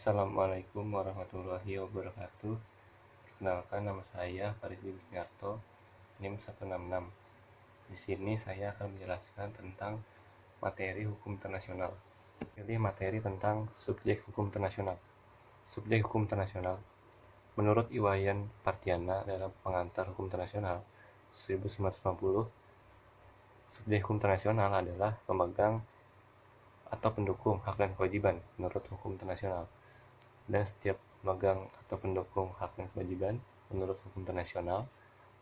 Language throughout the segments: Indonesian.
Assalamualaikum warahmatullahi wabarakatuh. Perkenalkan, nama saya Faris Wisniarto, NIM 166. Di sini saya akan menjelaskan tentang materi hukum internasional. Pilih materi tentang subjek hukum internasional. Subjek hukum internasional. Menurut Iwayan Partiana dalam Pengantar Hukum Internasional 1950, subjek hukum internasional adalah pemegang atau pendukung hak dan kewajiban menurut hukum internasional. Dan setiap pemegang atau pendukung hak dan kewajiban menurut hukum internasional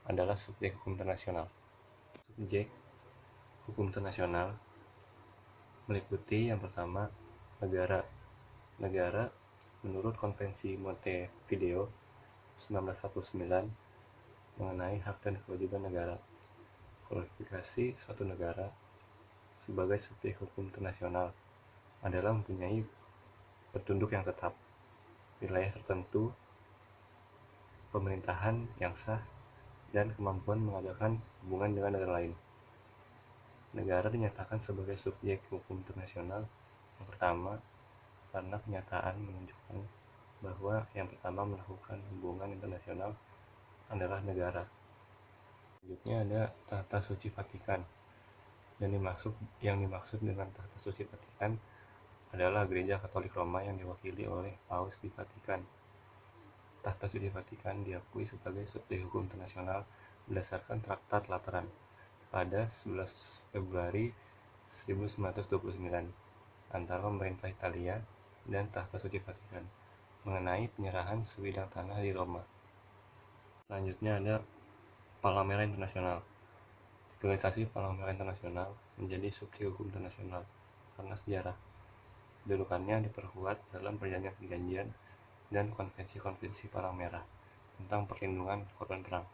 adalah subjek hukum internasional. Subjek hukum internasional meliputi yang pertama negara. Negara menurut Konvensi Montevideo 1949 mengenai hak dan kewajiban negara. Kualifikasi suatu negara sebagai subjek hukum internasional adalah mempunyai petunduk yang tetap, wilayah tertentu, pemerintahan yang sah, dan kemampuan mengadakan hubungan dengan negara lain. Negara dinyatakan sebagai subjek hukum internasional yang pertama karena kenyataan menunjukkan bahwa yang pertama melakukan hubungan internasional adalah negara. Selanjutnya ada Tahta Suci Vatikan. Dan yang dimaksud dengan Tahta Suci Vatikan adalah Gereja Katolik Roma yang diwakili oleh Paus di Vatikan. Tahta Suci Vatikan diakui sebagai subjek hukum internasional berdasarkan Traktat Lateran pada 11 Februari 1929 antara pemerintah Italia dan Tahta Suci Vatikan mengenai penyerahan sebidang tanah di Roma. Selanjutnya ada Palang Merah Internasional. Organisasi Palang Merah Internasional menjadi subjek hukum internasional karena sejarah. Kedudukannya diperkuat dalam perjanjian-perjanjian dan konvensi-konvensi Palang Merah tentang perlindungan korban perang.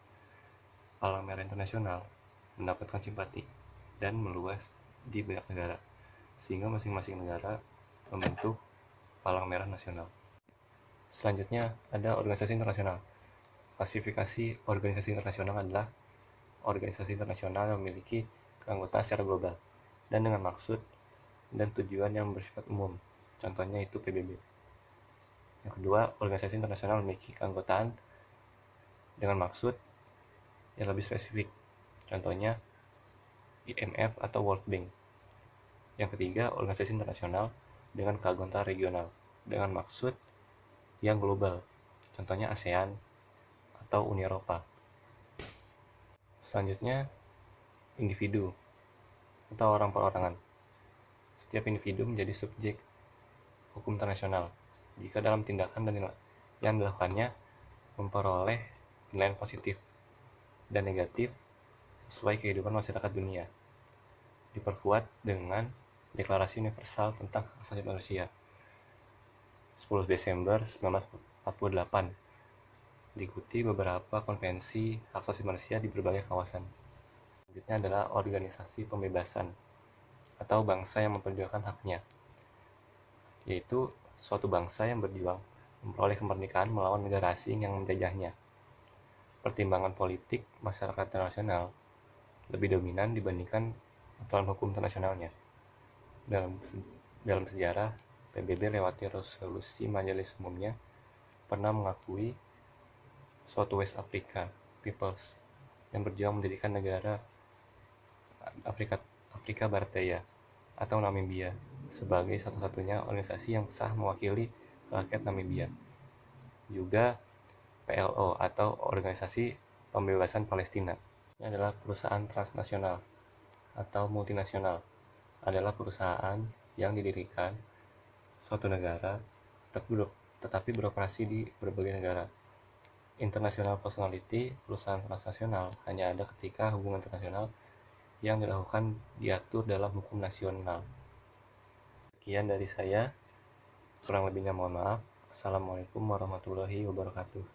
Palang Merah Internasional mendapatkan simpati dan meluas di banyak negara, sehingga masing-masing negara membentuk Palang Merah Nasional. Selanjutnya ada organisasi internasional. Klasifikasi organisasi internasional adalah organisasi internasional yang memiliki keanggotaan secara global dan dengan maksud dan tujuan yang bersifat umum. Contohnya itu PBB. Yang kedua, organisasi internasional memiliki keanggotaan dengan maksud yang lebih spesifik. Contohnya IMF atau World Bank. Yang ketiga, organisasi internasional dengan keanggotaan regional dengan maksud yang global. Contohnya ASEAN atau Uni Eropa. Selanjutnya, individu atau orang perorangan. Setiap individu menjadi subjek hukum internasional jika dalam tindakan dan yang dilakukannya memperoleh penilaian positif dan negatif sesuai kehidupan masyarakat dunia. Diperkuat dengan Deklarasi Universal tentang Hak Asasi Manusia 10 Desember 1948. Diikuti beberapa konvensi hak asasi manusia di berbagai kawasan. Selanjutnya adalah organisasi pembebasan atau bangsa yang memperjuangkan haknya, yaitu suatu bangsa yang berjuang memperoleh kemerdekaan melawan negara asing yang menjajahnya. Pertimbangan politik masyarakat internasional lebih dominan dibandingkan aturan hukum internasionalnya. Dalam sejarah, PBB lewati resolusi Majelis Umumnya pernah mengakui suatu West Africa Peoples yang berjuang mendirikan negara Afrika Barat Daya atau Namibia sebagai satu-satunya organisasi yang sah mewakili rakyat Namibia. Juga PLO atau Organisasi Pembebasan Palestina. Ini adalah perusahaan transnasional atau multinasional. Adalah perusahaan yang didirikan suatu negara tetapi beroperasi di berbagai negara. International Personality, perusahaan transnasional, hanya ada ketika hubungan internasional yang dilakukan diatur dalam hukum nasional. Sekian dari saya, kurang lebihnya mohon maaf. Assalamualaikum warahmatullahi wabarakatuh.